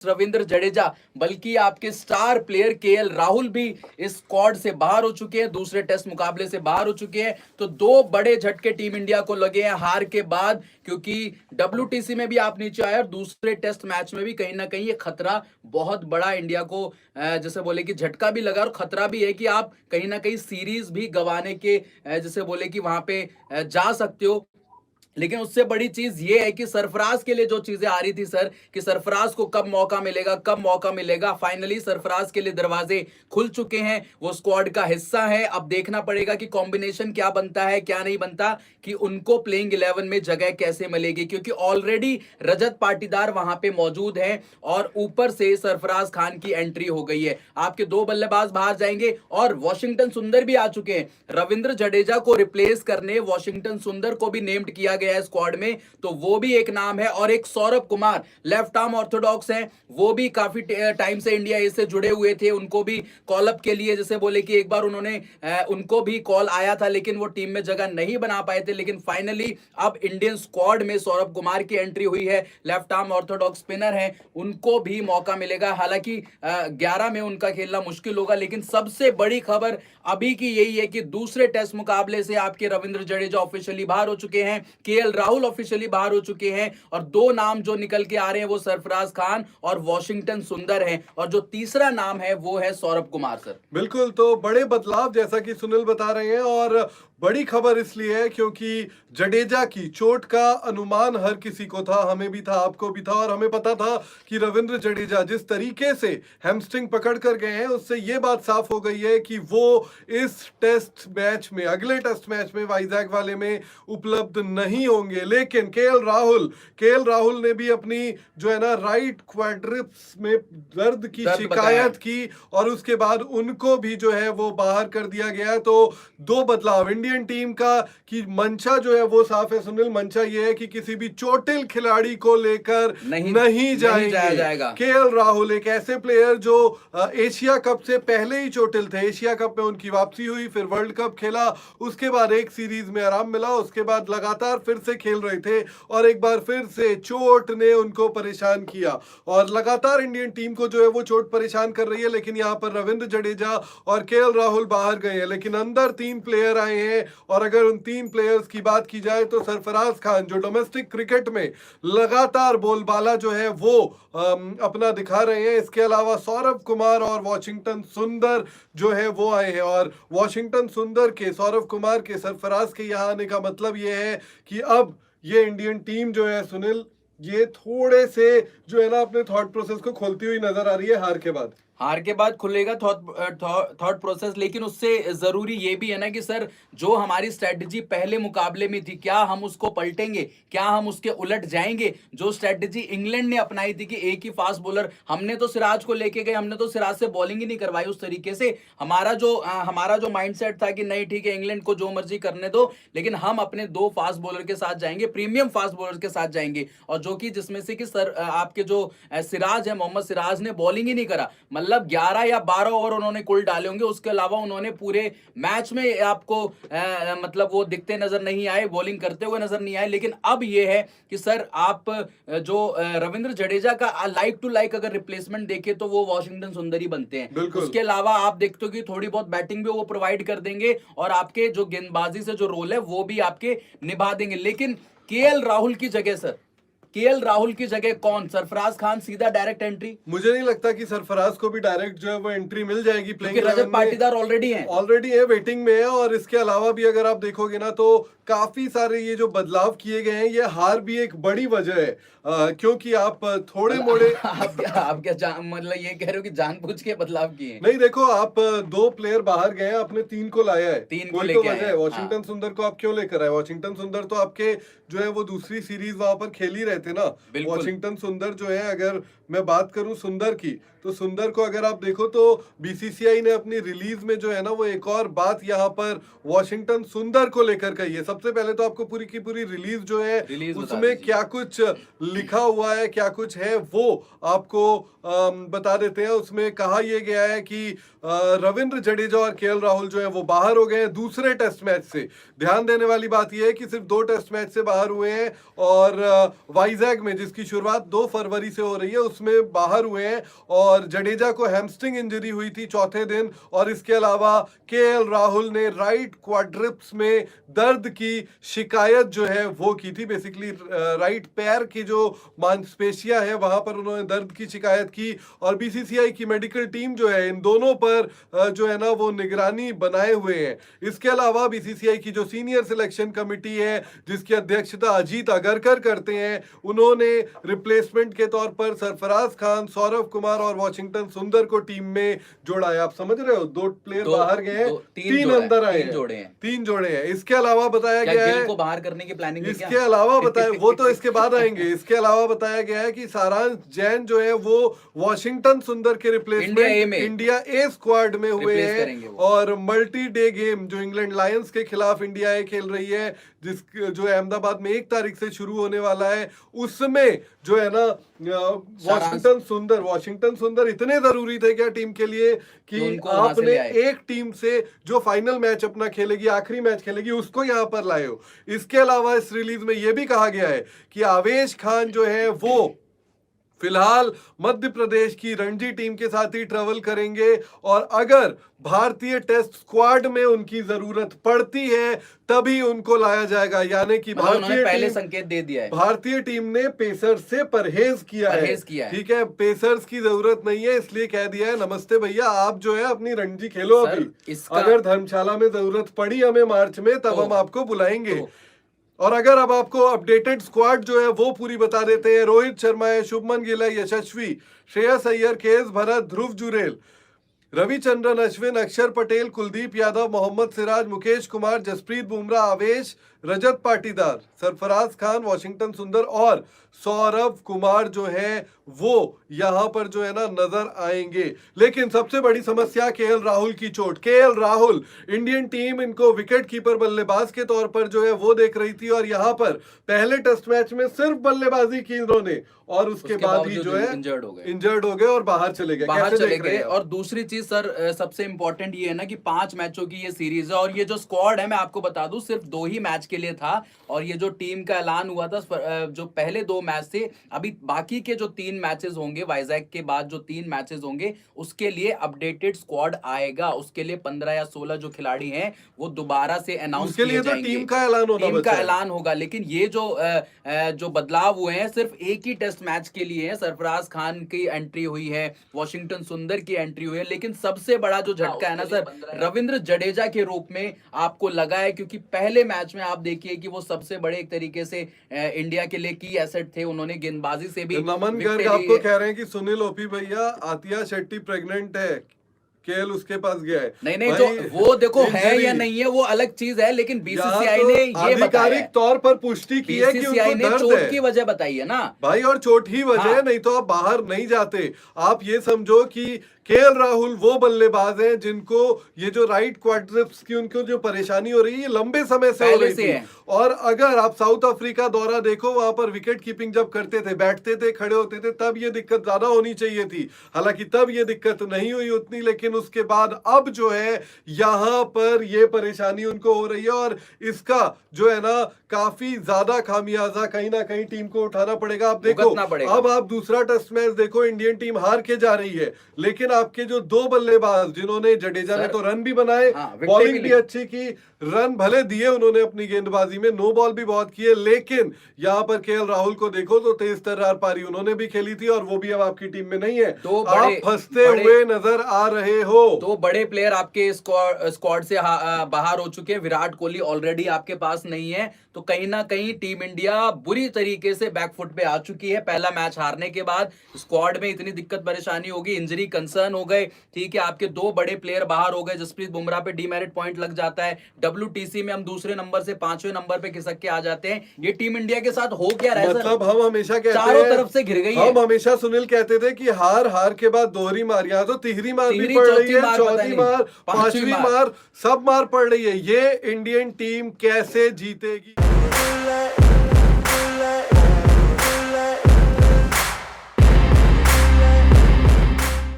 रविंद्र जडेजा बल्कि आपके star player KL Rahul भी इस स्क्वाड से बाहर हो चुके हैं, दूसरे टेस्ट मुकाबले से बाहर हो चुके हैं। तो दो बड़े झटके टीम इंडिया को लगे हैं हार के बाद, क्योंकि डब्ल्यूटीसी में भी आप नीचे आए और दूसरे टेस्ट मैच में भी कहीं ना कहीं ये खतरा बहुत बड़ा इंडिया को जैसे बोले कि झटका भी लगा और खतरा भी है कि आप कहीं ना कहीं सीरीज भी गंवाने के जैसे बोले कि वहां पे जा सकते हो। लेकिन उससे बड़ी चीज ये है कि सरफराज के लिए जो चीजें आ रही थी सर, कि सरफराज को कब मौका मिलेगा, कब मौका मिलेगा, फाइनली सरफराज के लिए दरवाजे खुल चुके हैं, वो स्क्वाड का हिस्सा है। अब देखना पड़ेगा कि कॉम्बिनेशन क्या बनता है क्या नहीं बनता, कि उनको प्लेइंग 11 में जगह कैसे मिलेगी, क्योंकि ऑलरेडी रजत पाटीदार वहां पे मौजूद है और ऊपर से सरफराज खान की एंट्री हो गई है। आपके दो बल्लेबाज बाहर जाएंगे और वॉशिंगटन सुंदर भी आ चुके हैं। रविंद्र जडेजा को रिप्लेस करने वॉशिंगटन सुंदर को भी नेम्ड किया गया है स्क्वाड में, तो वो भी एक नाम है। और एक Saurabh Kumar left arm Orthodox हैं, वो भी काफी टाइम से इंडिया ए से जुड़े हुए थे, उनको भी कॉल अप के लिए जैसे बोले कि एक बार उन्होंने उनको भी कॉल आया था लेकिन वो टीम में जगह नहीं बना पाए थे। लेकिन फाइनली अब इंडियन स्क्वाड में सौरभ कुमार की एंट्री हुई है, लेफ्ट आर्म ऑर्थोडॉक्स स्पिनर है, उनको भी मौका मिलेगा। हालांकि 11 में उनका खेलना मुश्किल होगा, लेकिन सबसे बड़ी खबर अभी की यही है कि दूसरे टेस्ट मुकाबले से आपके रविंद्र जडेजा ऑफिशियली बाहर हो चुके हैं, केएल राहुल ऑफिशियली बाहर हो चुके हैं और दो नाम जो निकल के आ रहे हैं वो सरफराज खान और वॉशिंगटन सुंदर हैं, और जो तीसरा नाम है वो है सौरभ कुमार। सर बिल्कुल, तो बड़े बदलाव जैसा कि सुनील बता रहे हैं, और बड़ी खबर इसलिए है क्योंकि जडेजा की चोट का अनुमान हर किसी को था, हमें भी था, आपको भी था, और हमें पता था कि रविंद्र जडेजा जिस तरीके से हैमस्ट्रिंग पकड़ कर गए हैं उससे ये बात साफ हो गई है कि वो इस टेस्ट मैच में, अगले टेस्ट मैच में वाइजैक वाले में उपलब्ध नहीं होंगे। लेकिन केएल राहुल ने भी अपनी जो है ना राइट क्वाड्रिप्स में दर्द की शिकायत की और उसके बाद उनको भी जो है वो बाहर कर दिया गया। तो दो बदलाव इंडियन टीम का, कि मंशा जो है वो साफ है सुनील, मंशा ये है कि किसी भी चोटिल खिलाड़ी को लेकर नहीं जाएगा। केएल राहुल एक ऐसे प्लेयर जो एशिया कप से पहले ही चोटिल थे, एशिया कप में उनकी वापसी हुई, फिर वर्ल्ड कप खेला, उसके बाद एक सीरीज में आराम मिला, उसके बाद लगातार फिर से खेल रहे थे और एक बार फिर से चोट ने उनको परेशान किया और लगातार इंडियन टीम को जो है वो चोट परेशान कर रही है। लेकिन यहाँ पर रविंद्र जडेजा और केएल राहुल बाहर गए हैं, लेकिन अंदर 3 प्लेयर आए हैं। और अगर उन 3 प्लेयर्स की बात की जाए तो सरफराज खान जो डोमेस्टिक क्रिकेट में लगातार बोलबाला जो है वो अपना दिखा रहे हैं, इसके अलावा सौरभ कुमार और वॉशिंगटन सुंदर जो है वो आए हैं। और वॉशिंगटन सुंदर के, सौरभ कुमार के, सरफराज के यहाँ आने का मतलब ये है कि अब ये इंडियन टीम जो है सुनील, ये थोड़े से जो है ना अपने थॉट प्रोसेस को खोलती हुई नजर आ रही है हार के बाद खुलेगा थॉट प्रोसेस। लेकिन उससे जरूरी ये भी है ना कि सर जो हमारी स्ट्रेटजी पहले मुकाबले में थी, क्या हम उसको पलटेंगे, क्या हम उसके उलट जाएंगे। जो स्ट्रेटजी इंग्लैंड ने अपनाई थी कि एक ही फास्ट बॉलर, हमने तो सिराज को लेके गए, हमने तो सिराज से बॉलिंग ही नहीं करवाई उस तरीके से। हमारा जो माइंडसेट था कि नहीं ठीक है इंग्लैंड को जो मर्जी करने दो, लेकिन हम अपने 2 फास्ट बॉलर के साथ जाएंगे, प्रीमियम फास्ट बॉलर के साथ जाएंगे। और जो कि जिसमें से कि सर आपके जो सिराज है, मोहम्मद सिराज ने बॉलिंग ही नहीं करा, मतलब 11 या 12 ओवर उन्होंने कुल डाले होंगे, उसके अलावा उन्होंने पूरे मैच में आपको मतलब वो दिखते नजर नहीं आए, बॉलिंग करते हुए नजर नहीं आए। लेकिन अब ये है कि सर आप जो रविंद्र जडेजा का लाइक टू लाइक अगर रिप्लेसमेंट देखें तो वो वॉशिंगटन सुंदर ही बनते हैं। उसके अलावा आप देखते हो कि थोड़ी बहुत बैटिंग भी वो प्रोवाइड कर देंगे और आपके जो गेंदबाजी से जो रोल है वो भी आपके निभा देंगे। लेकिन केएल राहुल की जगह सर, केएल राहुल की जगह कौन? सरफराज खान सीधा डायरेक्ट एंट्री? मुझे नहीं लगता कि सरफराज को भी डायरेक्ट जो है वो एंट्री मिल जाएगी, क्योंकि रजत पाटीदार ऑलरेडी है, वेटिंग में है। और इसके अलावा भी अगर आप देखोगे ना तो काफी सारे ये जो बदलाव किए गए हैं, ये हार भी एक बड़ी वजह है, क्योंकि आप थोड़े मोड़े आप क्या मतलब ये कह रहे हो कि जानबूझ के बदलाव किए? नहीं, देखो आप 2 प्लेयर बाहर गए, आपने 3 को लाया है, 3 को लेकर वजह है। वॉशिंगटन सुंदर को आप क्यों लेकर आए? वॉशिंगटन सुंदर तो आपके जो है वो दूसरी सीरीज वहां पर खेल ही रहे थे ना। वॉशिंगटन सुंदर जो है, अगर मैं बात करूं सुंदर की, तो सुंदर को अगर आप देखो तो बीसीसीआई ने अपनी रिलीज में जो है ना वो एक और बात यहाँ पर वॉशिंगटन सुंदर को लेकर कही है। सबसे पहले तो आपको पूरी की पूरी रिलीज जो है उसमें क्या कुछ लिखा हुआ है, क्या कुछ है, वो आपको बता देते हैं। उसमें कहा यह गया है कि रविंद्र जडेजा और केएल राहुल जो है वो बाहर हो गए हैं दूसरे टेस्ट मैच से। ध्यान देने वाली बात यह है कि सिर्फ 2 टेस्ट मैच से बाहर हुए हैं और वाइजैक में जिसकी शुरुआत 2 फरवरी से हो रही है टेस्ट में बाहर हुए हैं और जडेजा को हैमस्ट्रिंग इंजरी हुई थी चौथे दिन, और इसके अलावा केएल राहुल ने राइट क्वाड्रिप्स में दर्द की शिकायत जो है वो की थी। बेसिकली राइट पैर की जो मांसपेशियां है वहां पर उन्होंने दर्द की शिकायत की, और बीसीसीआई की मेडिकल टीम जो है इन दोनों पर जो है ना वो निगरानी बनाए हुए हैं। इसके अलावा बीसीसीआई की जो सीनियर सिलेक्शन कमेटी है जिसकी अध्यक्षता अजीत अगरकर करते हैं, उन्होंने रिप्लेसमेंट के तौर पर सरफराज खान, सौरव कुमार और वॉशिंगटन सुंदर को टीम में जोड़ा है। आप समझ रहे हो, 2 प्लेयर बाहर गए हैं, 3 अंदर आए हैं, 3 जोड़े हैं। इसके अलावा बताया गया है को बाहर करने की प्लानिंग है, इसके अलावा बताया वो तो इसके बाद आएंगे। इसके अलावा बताया गया है कि सारांश जैन जो है वो वॉशिंगटन सुंदर के रिप्लेसमेंट इंडिया ए स्क्वाड में हुए हैं, और मल्टी डे गेम जो इंग्लैंड लायंस के खिलाफ इंडिया ए खेल रही है जो अहमदाबाद में 1 तारीख से शुरू होने वाला है, उसमें जो है ना वॉशिंगटन सुंदर इतने जरूरी थे क्या टीम के लिए कि आपने एक टीम से जो फाइनल मैच अपना खेलेगी, आखिरी मैच खेलेगी, उसको यहां पर लाए हो। इसके अलावा इस रिलीज में यह भी कहा गया है कि आवेश खान जो है वो फिलहाल मध्य प्रदेश की रणजी टीम के साथ ही ट्रेवल करेंगे, और अगर भारतीय टेस्ट स्क्वाड में उनकी जरूरत पड़ती है तभी उनको लाया जाएगा। यानी कि भारतीय पहले संकेत दे दिया है, भारतीय टीम ने पेसर्स से परहेज किया है। ठीक है, पेसर्स की जरूरत नहीं है इसलिए कह दिया है नमस्ते भैया आप जो है अपनी रणजी खेलो अभी, अगर धर्मशाला में जरूरत पड़ी हमें मार्च में तब हम आपको बुलाएंगे। और अगर अब आपको अपडेटेड स्क्वाड जो है वो पूरी बता देते हैं। रोहित शर्मा है, शुभमन गिल है, यशस्वी, श्रेयस अय्यर, केएस भरत, ध्रुव जुरेल, रविचंद्रन अश्विन, अक्षर पटेल, कुलदीप यादव, मोहम्मद सिराज, मुकेश कुमार, जसप्रीत बुमराह, आवेश, रजत पाटीदार, सरफराज खान, वॉशिंगटन सुंदर और सौरव कुमार जो है वो यहां पर जो है ना नजर आएंगे। लेकिन सबसे बड़ी समस्या केएल राहुल की चोट। केएल राहुल, इंडियन टीम इनको विकेट कीपर बल्लेबाज के तौर पर जो है वो देख रही थी, और यहां पर पहले टेस्ट मैच में सिर्फ बल्लेबाजी की इन्होंने, और उसके बाद ही जो है इंजर्ड हो गए और बाहर चले गए। और दूसरी चीज सर सबसे इंपॉर्टेंट ये है ना कि 5 मैचों की ये सीरीज है, और ये जो स्क्वाड है मैं आपको बता दूं सिर्फ 2 ही मैच के लिए था, और ये जो टीम का ऐलान हुआ था जो पहले 2 मैच थे, अभी बाकी के जो 3 मैचेस होंगे वाइजैक के बाद जो 3 मैचेस होंगे उसके लिए अपडेटेड स्क्वाड आएगा। उसके लिए 15 या 16 जो खिलाड़ी हैं वो दोबारा से अनाउंस किए जाएंगे, तो टीम का ऐलान होगा। लेकिन ये जो बदलाव हुए हैं सिर्फ एक ही टेस्ट मैच के लिए है। सरफराज खान की एंट्री हुई है, वॉशिंगटन सुंदर की एंट्री हुई है, लेकिन सबसे बड़ा जो झटका है ना सर रविंद्र जडेजा के रूप में आपको लगा है, क्योंकि पहले मैच में आप देखिए कि वो सबसे बड़े एक तरीके से इंडिया के लिए की एसेट थे। उन्होंने गेंदबाजी से भी नमन गर्ग आपको कह रहे हैं कि सुनील ओपी भैया आतिया शेट्टी प्रेग्नेंट है, केएल उसके पास गया है। नहीं तो वो देखो है या नहीं है वो अलग चीज है, लेकिन बीसीसीआई ने ये आधिकारिक तौर पर पुष्टि की है कि उनको दर्द है। चोट की वजह बताई है ना भाई, और चोट ही वजह है, नहीं तो आप बाहर नहीं जाते। आप ये समझो कि केएल राहुल वो बल्लेबाज हैं जिनको ये जो राइट क्वाड्रिप्स की उनको जो परेशानी हो रही है ये लंबे समय से हो रही थी। और अगर आप साउथ अफ्रीका दौरा देखो, वहां पर विकेट कीपिंग जब करते थे, बैठते थे, खड़े होते थे, तब ये दिक्कत ज्यादा होनी चाहिए थी। हालांकि तब ये दिक्कत नहीं हुई उतनी, लेकिन उसके बाद अब जो है यहां पर ये परेशानी उनको हो रही है, और इसका जो है ना काफी ज्यादा खामियाजा कहीं ना कहीं टीम को उठाना पड़ेगा। आप देखो अब आप दूसरा टेस्ट मैच देखो, इंडियन टीम हार के जा रही है, लेकिन आपके जो 2 बल्लेबाज जिन्होंने जडेजा ने तो रन भी बनाए, बॉलिंग भी अच्छी की, रन भले दिए उन्होंने अपनी गेंदबाजी में, नो बॉल भी बहुत किए, लेकिन यहां पर केएल राहुल को देखो तो तेज तर्रार पारी उन्होंने भी खेली थी, और वो भी अब आपकी टीम में नहीं है। तो आप फंसते हुए नजर आ रहे हो। तो बड़े प्लेयर आपके स्क्वाड से बाहर हो चुके हैं। विराट कोहली ऑलरेडी आपके पास नहीं है, तो कहीं ना कहीं टीम इंडिया बुरी तरीके से बैकफुट पे आ चुकी है। पहला मैच हारने के बाद स्क्वाड में इतनी दिक्कत परेशानी होगी, इंजरी कंसर्न हो गए, ठीक है, आपके 2 बड़े प्लेयर बाहर हो गए, जसप्रीत बुमराह पे डीमेरिट पॉइंट लग जाता है, WTC में हम दूसरे नंबर से 5वें नंबर पे खिसक के आ जाते हैं। ये टीम इंडिया के साथ हो क्या रहा है? मतलब हम हमेशा कहते हैं चारों तरफ से घिर गई है। हम हमेशा सुनील कहते थे कि हार के बाद दोहरी मार, यहाँ तो तीसरी मार भी पड़ रही है, चौथी मार, 5वीं मार, सब मार पड़ रही है। ये इंडियन टीम कैसे जीतेगी?